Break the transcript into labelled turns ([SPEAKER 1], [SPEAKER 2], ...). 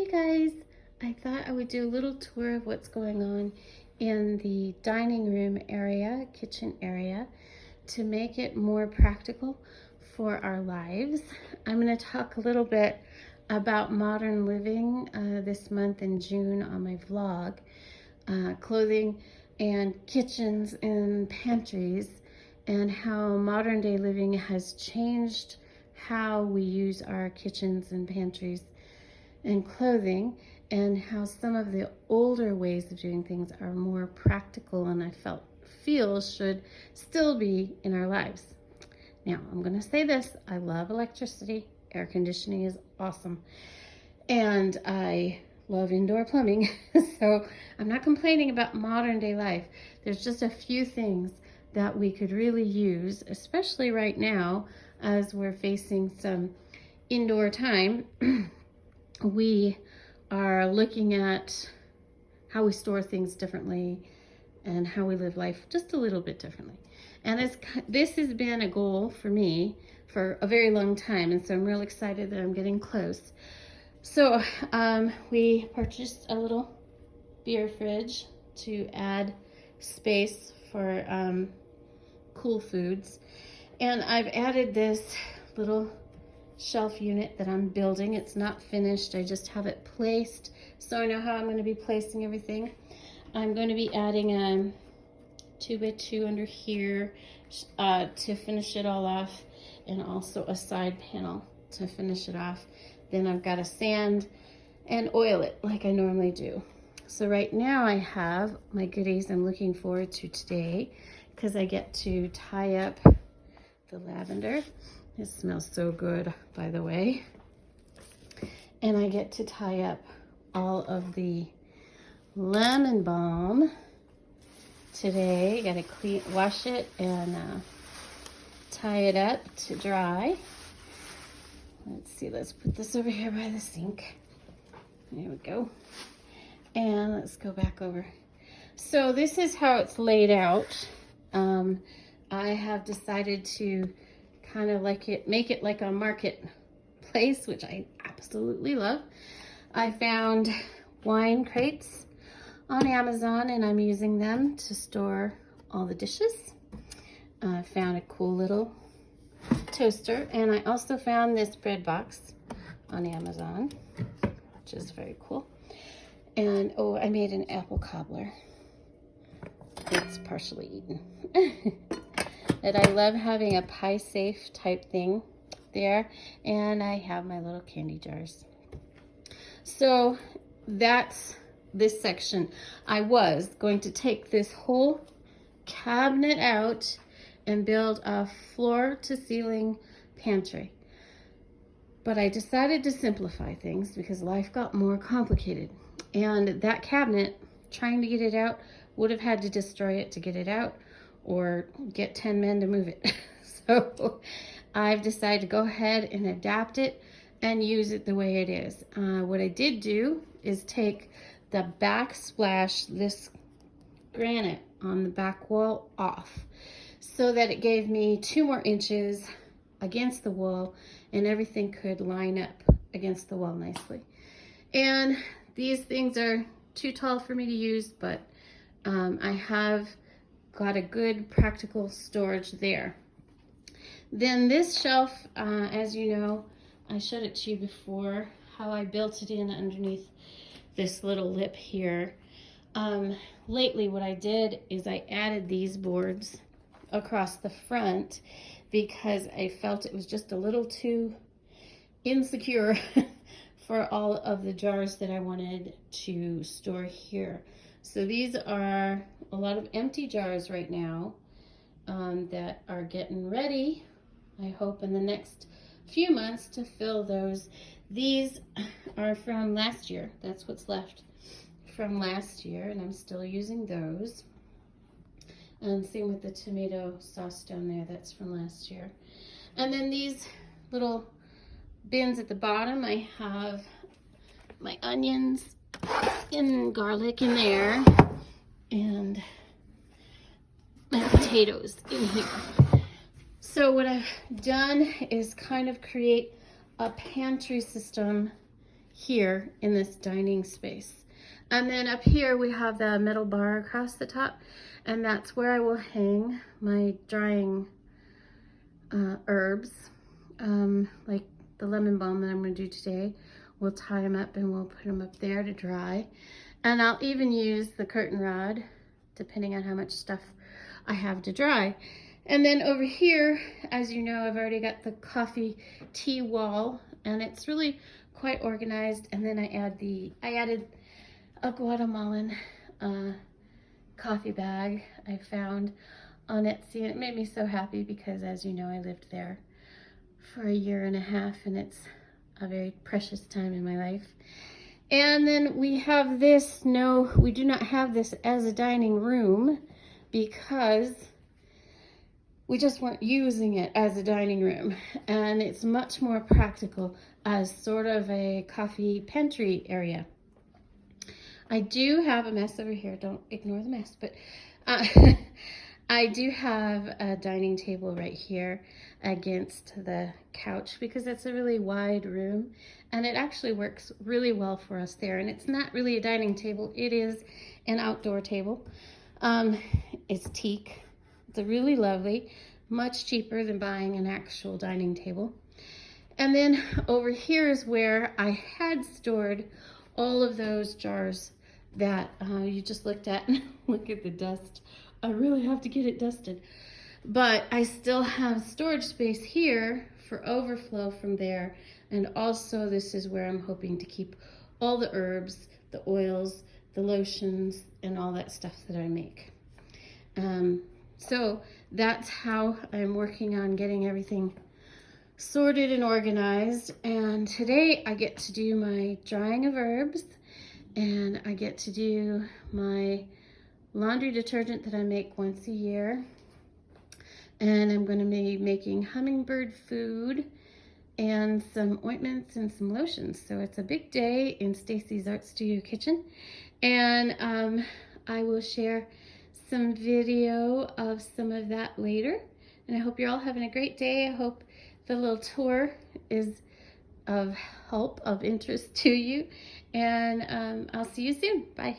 [SPEAKER 1] Hey guys, I thought I would do a little tour of what's going on in the dining room area, kitchen area, to make it more practical for our lives. I'm going to talk a little bit about modern living this month in June on my vlog, clothing and kitchens and pantries, and how modern day living has changed how we use our kitchens and pantries and clothing, and how some of the older ways of doing things are more practical and I feel should still be in our lives. Now, I'm going to say this. I love electricity. Air conditioning is awesome. And I love indoor plumbing. So I'm not complaining about modern day life. There's just a few things that we could really use, especially right now as we're facing some indoor time. We are looking at how we store things differently and how we live life just a little bit differently. And this has been a goal for me for a very long time, and so I'm real excited that I'm getting close. So we purchased a little beer fridge to add space for cool foods, and I've added this little shelf unit that I'm building. It's not finished. I just have it placed so I know how I'm going to be placing everything. I'm going to be adding a 2x2 under here to finish it all off, and also a side panel to finish it off. Then I've got to sand and oil it like I normally do. So right now I have my goodies I'm looking forward to today, because I get to tie up the lavender. It smells so good, by the way. And I get to tie up all of the lemon balm today. Got to wash it and tie it up to dry. Let's see, let's put this over here by the sink. There we go. And let's go back over. So this is how it's laid out. I have decided to kind of make it like a marketplace, which I absolutely love. I found wine crates on Amazon, and I'm using them to store all the dishes. I found a cool little toaster, and I also found this bread box on Amazon, which is very cool. And oh, I made an apple cobbler. It's partially eaten. And I love having a pie safe type thing there, and I have my little candy jars. So that's this section. I was going to take this whole cabinet out and build a floor to ceiling pantry, but I decided to simplify things because life got more complicated, and that cabinet, trying to get it out, would have had to destroy it to get it out, or get 10 men to move it. So I've decided to go ahead and adapt it and use it the way it is. What I did do is take the backsplash, this granite on the back wall, off, so that it gave me 2 more inches against the wall, and everything could line up against the wall nicely. And these things are too tall for me to use, but I have got a good practical storage there. Then this shelf, as you know, I showed it to you before, how I built it in underneath this little lip here. Lately what I did is I added these boards across the front because I felt it was just a little too insecure for all of the jars that I wanted to store here. So these are a lot of empty jars right now that are getting ready, I hope, in the next few months to fill those. These are from last year. That's what's left from last year, and I'm still using those. And same with the tomato sauce down there, that's from last year. And then these little bins at the bottom, I have my onions and garlic in there, and my potatoes in here. So what I've done is kind of create a pantry system here in this dining space. And then up here we have the metal bar across the top, and that's where I will hang my drying herbs, like the lemon balm that I'm going to do today. We'll tie them up and we'll put them up there to dry. And I'll even use the curtain rod, depending on how much stuff I have to dry. And then over here, as you know, I've already got the coffee tea wall, and it's really quite organized. And then I added a Guatemalan coffee bag I found on Etsy, and it made me so happy because, as you know, I lived there for a year and a half, and it's a very precious time in my life. And then we have this. No, we do not have this as a dining room because we just weren't using it as a dining room, and it's much more practical as sort of a coffee pantry area. I do have a mess over here. Don't ignore the mess, but I do have a dining table right here against the couch because it's a really wide room, and it actually works really well for us there. And it's not really a dining table. It is an outdoor table. It's teak. It's a really lovely, much cheaper than buying an actual dining table. And then over here is where I had stored all of those jars that you just looked at. Look at the dust. I really have to get it dusted. But I still have storage space here for overflow from there. And also this is where I'm hoping to keep all the herbs, the oils, the lotions, and all that stuff that I make. So that's how I'm working on getting everything sorted and organized. And today I get to do my drying of herbs, and I get to do my laundry detergent that I make once a year. And I'm going to be making hummingbird food and some ointments and some lotions. So it's a big day in Stacy's Art Studio kitchen. And I will share some video of some of that later. And I hope you're all having a great day. I hope the little tour is of help, of interest to you. And I'll see you soon. Bye.